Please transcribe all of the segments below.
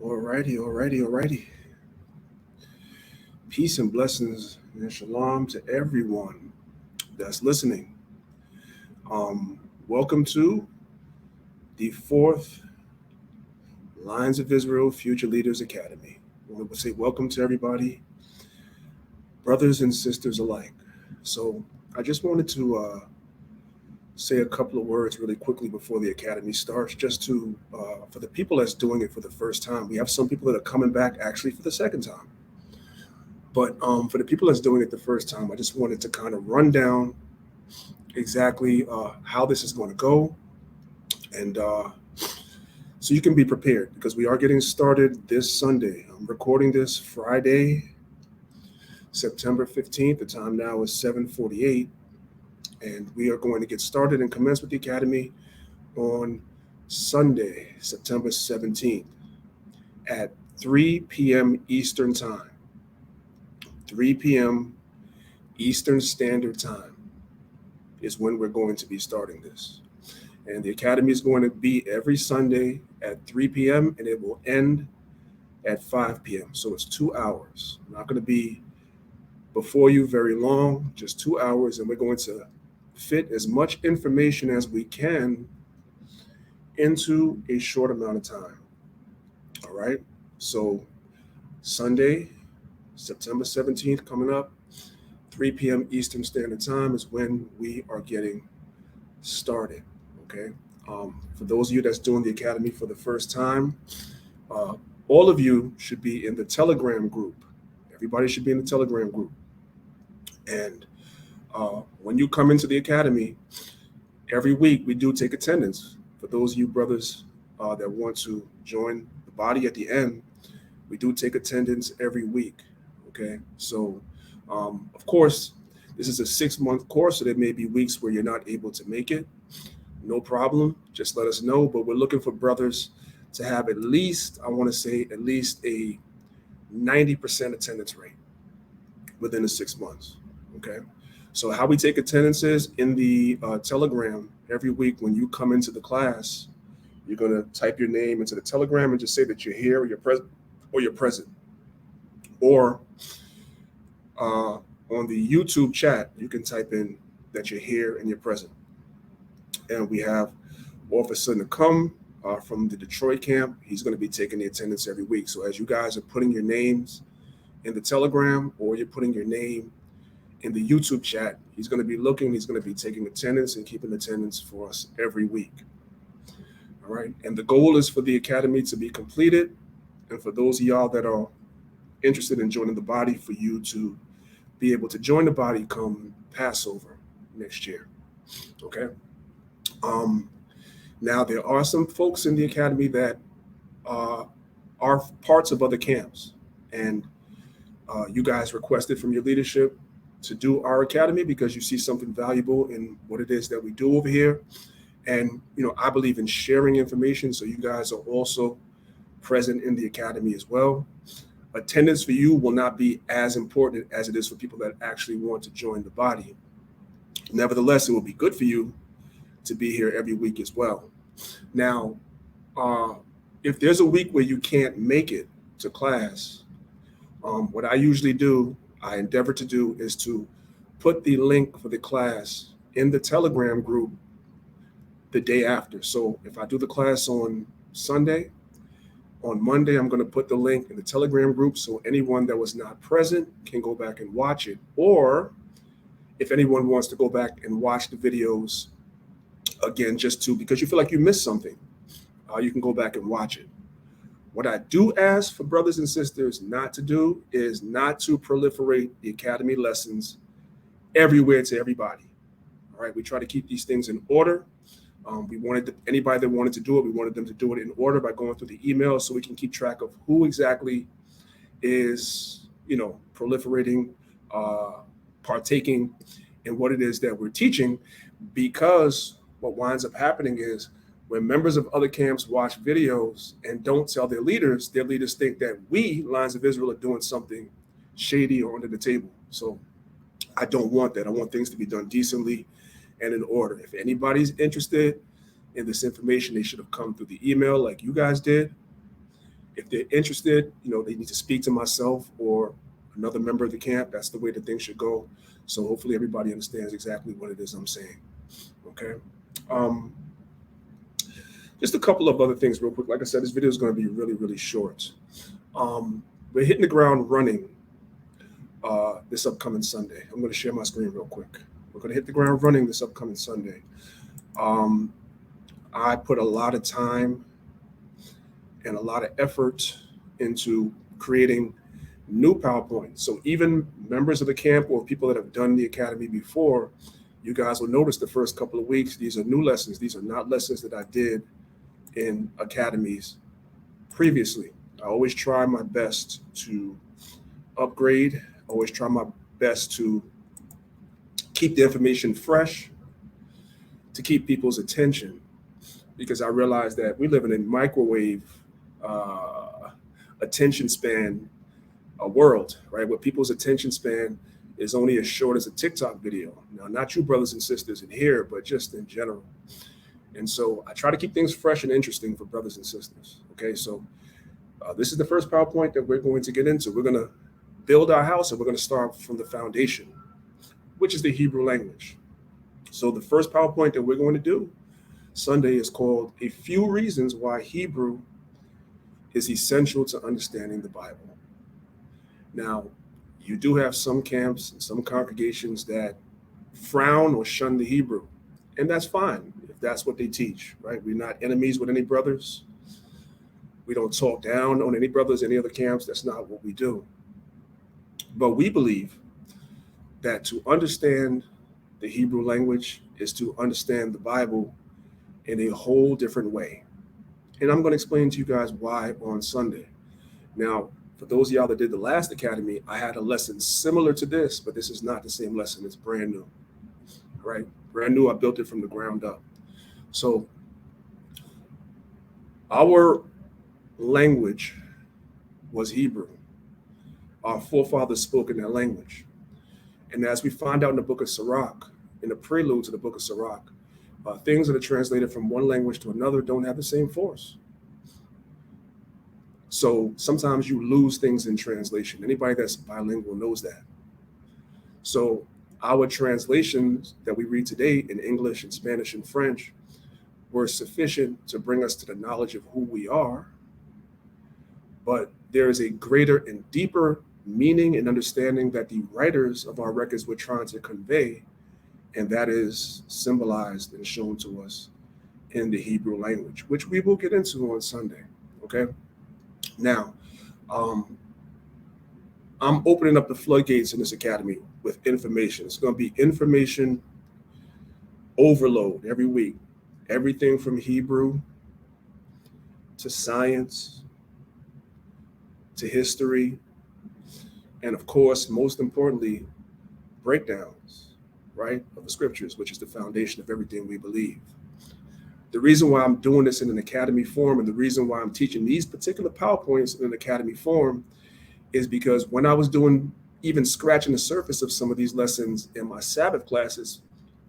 Alrighty. Peace and blessings and shalom to everyone that's listening. Um, Welcome to the fourth Lions of Israel Future Leaders Academy. I want to say welcome to everybody, brothers and sisters alike. So I just wanted to say a couple of words really quickly before the academy starts, just to for the people that's doing it for the first time. We have some people that are coming back actually for the second time. But for the people that's doing it the first time, I just wanted to kind of run down exactly how this is going to go, and so you can be prepared because we are getting started this Sunday. I'm recording this Friday, September 15th. The time now is 7:48, and we are going to get started and commence with the academy on Sunday, September 17th at 3 p.m. Eastern Time. 3 p.m. Eastern Standard Time is when we're going to be starting this. And the academy is going to be every Sunday at 3 p.m. and it will end at 5 p.m. So it's 2 hours. Not going to be before you very long, just 2 hours. And we're going to fit as much information as we can into a short amount of time. All right. So Sunday, September 17th, coming up, 3 p.m. Eastern Standard Time is when we are getting started. Okay. For those of you that's doing the academy for the first time, uh, all of you should be in the Telegram group. Everybody should be in the Telegram group. And when you come into the academy, every week we do take attendance. For those of you brothers that want to join the body at the end, we do take attendance every week. Okay. So, of course, this is a 6 month course, so there may be weeks where you're not able to make it. No problem. Just let us know. But we're looking for brothers to have at least, I want to say, at least a 90% attendance rate within the 6 months. Okay. So, how we take attendance is in the Telegram every week when you come into the class, you're going to type your name into the Telegram and just say that you're here or you're present or you're present. Or on the YouTube chat, you can type in that you're here and you're present. And we have Officer Nakam from the Detroit camp. He's going to be taking the attendance every week. So as you guys are putting your names in the Telegram or you're putting your name in the YouTube chat, he's going to be looking, he's going to be taking attendance and keeping attendance for us every week. All right. And the goal is for the academy to be completed. And for those of y'all that are interested in joining the body, for you to be able to join the body come Passover next year. Okay. Um, Now, there are some folks in the academy that uh, are parts of other camps, and you guys requested from your leadership to do our academy because you see something valuable in what it is that we do over here. And I believe in sharing information, so you guys are also present in the academy as well. Attendance for you will not be as important as it is for people that actually want to join the body. Nevertheless, it will be good for you to be here every week as well. Now, uh, if there's a week where you can't make it to class, what I usually do, I endeavor to do, is to put the link for the class in the Telegram group the day after. So if I do the class on Sunday, on Monday, I'm going to put the link in the Telegram group so anyone that was not present can go back and watch it. Or if anyone wants to go back and watch the videos again, just to, because you feel like you missed something, you can go back and watch it. What I do ask for brothers and sisters not to do is not to proliferate the academy lessons everywhere to everybody. All right, we try to keep these things in order. We wanted anybody that wanted to do it, we wanted them to do it in order by going through the email so we can keep track of who exactly is, proliferating, uh, partaking in what it is that we're teaching. Because what winds up happening is when members of other camps watch videos and don't tell their leaders think that we, Lions of Israel, are doing something shady or under the table. So I don't want that. I want things to be done decently and in order. If anybody's interested in this information, they should have come through the email like you guys did. If they're interested, they need to speak to myself or another member of the camp. That's the way that things should go. So hopefully everybody understands exactly what it is I'm saying. Okay. Just a couple of other things real quick. Like I said, this video is going to be really, really short. We're hitting the ground running this upcoming Sunday. I'm going to share my screen real quick. We're going to hit the ground running this upcoming Sunday. I put a lot of time and a lot of effort into creating new PowerPoints. So even members of the camp or people that have done the academy before, you guys will notice the first couple of weeks, these are new lessons. These are not lessons that I did in academies previously. I always try my best to upgrade, always try my best to keep the information fresh, to keep people's attention, because I realize that we live in a microwave attention span world, right? Where people's attention span is only as short as a TikTok video. Now, not you brothers and sisters in here, but just in general. And so I try to keep things fresh and interesting for brothers and sisters. Okay, so this is the first PowerPoint that we're going to get into. We're going to build our house, and we're going to start from the foundation, which is the Hebrew language. So the first PowerPoint that we're going to do Sunday is called A Few Reasons Why Hebrew is Essential to Understanding the Bible. Now, you do have some camps and some congregations that frown or shun the Hebrew, and that's fine if that's what they teach, right? We're not enemies with any brothers. We don't talk down on any brothers, any other camps. That's not what we do. But we believe that to understand the Hebrew language is to understand the Bible in a whole different way. And I'm going to explain to you guys why on Sunday. Now, for those of y'all that did the last academy, I had a lesson similar to this, but this is not the same lesson. It's brand new, right? Brand new. I built it from the ground up. So our language was Hebrew. Our forefathers spoke in that language. And as we find out in the book of Sirach, in the prelude to the book of Sirach, things that are translated from one language to another don't have the same force. So sometimes you lose things in translation. Anybody that's bilingual knows that. So our translations that we read today in English and Spanish and French were sufficient to bring us to the knowledge of who we are. But there is a greater and deeper meaning and understanding that the writers of our records were trying to convey, and that is symbolized and shown to us in the Hebrew language, which we will get into on Sunday, okay? Now, I'm opening up the floodgates in this academy with information. It's going to be information overload every week. Everything from Hebrew to science to history, and of course, most importantly, breakdowns, right, of the scriptures, which is the foundation of everything we believe. The reason why I'm doing this in an academy form, and the reason why I'm teaching these particular PowerPoints in an academy form, is because when I was doing, even scratching the surface of some of these lessons in my Sabbath classes,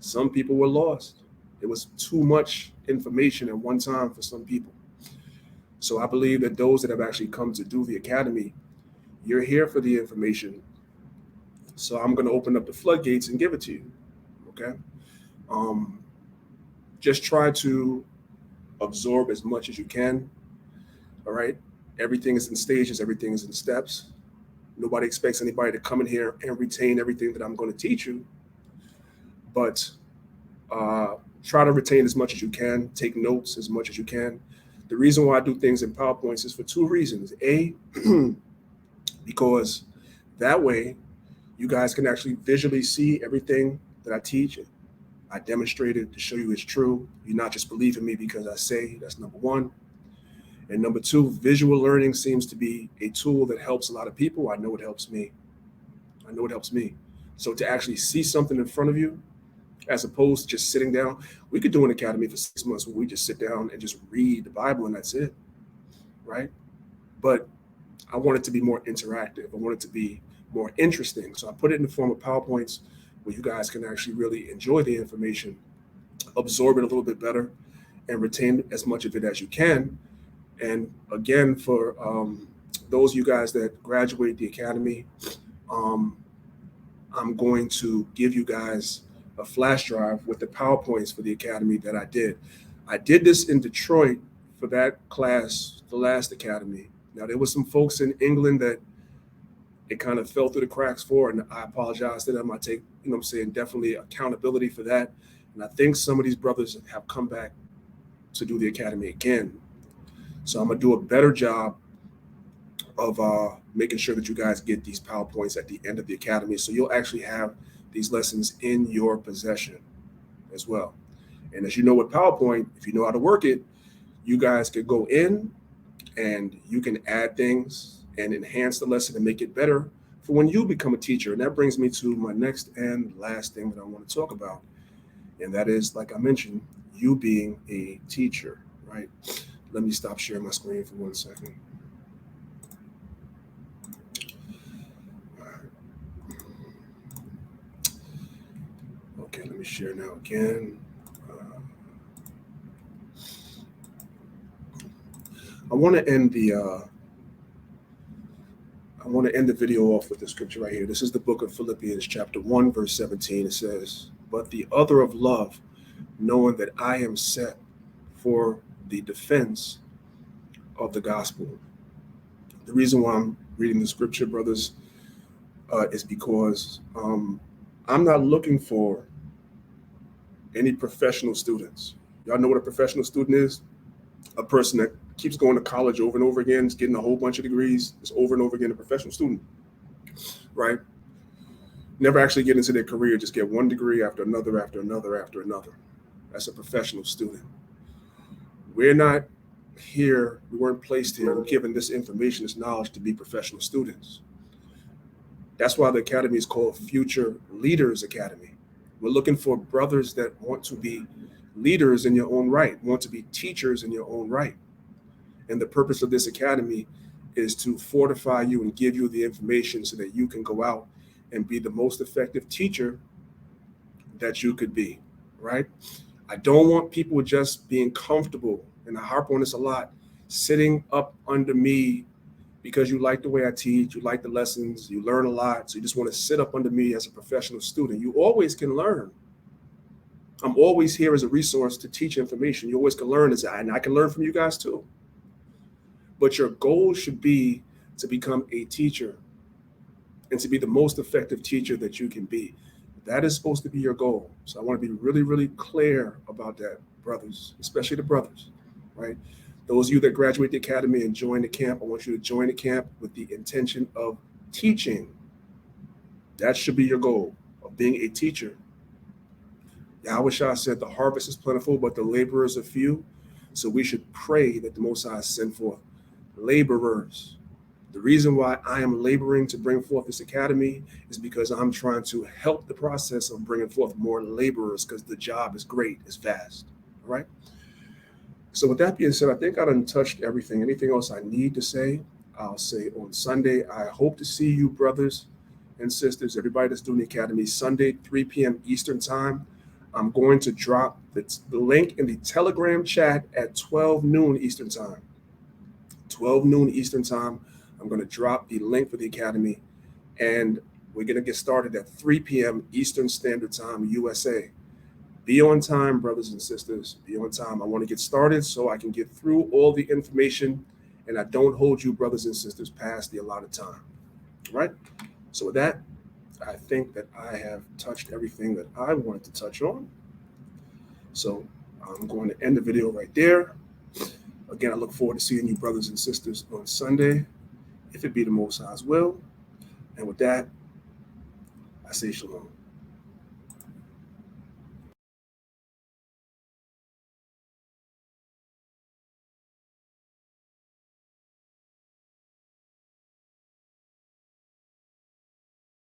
some people were lost. It was too much information at one time for some people. So I believe that those that have actually come to do the academy, you're here for the information. So I'm going to open up the floodgates and give it to you. Okay. Just try to absorb as much as you can. All right. Everything is in stages. Everything is in steps. Nobody expects anybody to come in here and retain everything that I'm going to teach you. But try to retain as much as you can. Take notes as much as you can. The reason why I do things in PowerPoints is for two reasons. A, because that way you guys can actually visually see everything that I teach. I demonstrate it to show you it's true. You're not just believing me because I say. That's number one. And number two, visual learning seems to be a tool that helps a lot of people. I know it helps me. I know it helps me. So to actually see something in front of you, as opposed to just sitting down, we could do an academy for 6 months where we just sit down and just read the Bible and that's it, right? But I want it to be more interactive. I want it to be more interesting. So I put it in the form of PowerPoints where you guys can actually really enjoy the information, absorb it a little bit better, and retain as much of it as you can. And again, for those of you guys that graduate the academy, I'm going to give you guys a flash drive with the PowerPoints for the academy that I did. I did this in Detroit for that class, the last academy. Now, there was some folks in England that it kind of fell through the cracks for, and I apologize to them. I take, definitely accountability for that. And I think some of these brothers have come back to do the academy again. So I'm going to do a better job of making sure that you guys get these PowerPoints at the end of the academy. So you'll actually have these lessons in your possession as well. And as you know with PowerPoint, if you know how to work it, you guys can go in and you can add things and enhance the lesson and make it better for when you become a teacher. And that brings me to my next and last thing that I want to talk about. And that is, like I mentioned, you being a teacher, right? Let me stop sharing my screen for 1 second. Okay, let me share now again. I want to end the video off with the scripture right here. This is the book of Philippians, chapter 1, verse 17. It says, "But the other of love, knowing that I am set for the defense of the gospel." The reason why I'm reading the scripture, brothers, is because I'm not looking for any professional students. Y'all know what a professional student is? A person that keeps going to college over and over again, is getting a whole bunch of degrees, is over and over again a professional student, right? Never actually get into their career, just get one degree after another, after another, after another. That's a professional student. We're not here, we weren't placed here, given this information, this knowledge to be professional students. That's why the academy is called Future Leaders Academy. We're looking for brothers that want to be leaders in your own right, want to be teachers in your own right. And the purpose of this academy is to fortify you and give you the information so that you can go out and be the most effective teacher that you could be, right? I don't want people just being comfortable, and I harp on this a lot, sitting up under me because you like the way I teach, you like the lessons, you learn a lot, so you just want to sit up under me as a professional student. You always can learn. I'm always here as a resource to teach information. You always can learn, and I can learn from you guys too. But your goal should be to become a teacher and to be the most effective teacher that you can be. That is supposed to be your goal. So I want to be really, really clear about that, brothers, especially the brothers, right? Those of you that graduate the academy and join the camp, I want you to join the camp with the intention of teaching. That should be your goal, of being a teacher. Yahweh Shah said, "The harvest is plentiful, but the laborers are few." So we should pray that the Most High send forth laborers. The reason why I am laboring to bring forth this academy is because I'm trying to help the process of bringing forth more laborers, because the job is great, it's vast, all right? So with that being said, I think I done touched everything. Anything else I need to say, I'll say on Sunday. I hope to see you, brothers and sisters, everybody that's doing the academy, Sunday, 3 p.m. Eastern time. I'm going to drop the link in the Telegram chat at 12 noon Eastern time. 12 noon Eastern time. I'm going to drop the link for the academy, and we're going to get started at 3 p.m. Eastern Standard Time, USA. Be on time, brothers and sisters. Be on time. I want to get started so I can get through all the information and I don't hold you, brothers and sisters, past the allotted time. All right? So with that, I think that I have touched everything that I wanted to touch on. So I'm going to end the video right there. Again, I look forward to seeing you, brothers and sisters, on Sunday, if it be the Most High's will. And with that, I say shalom.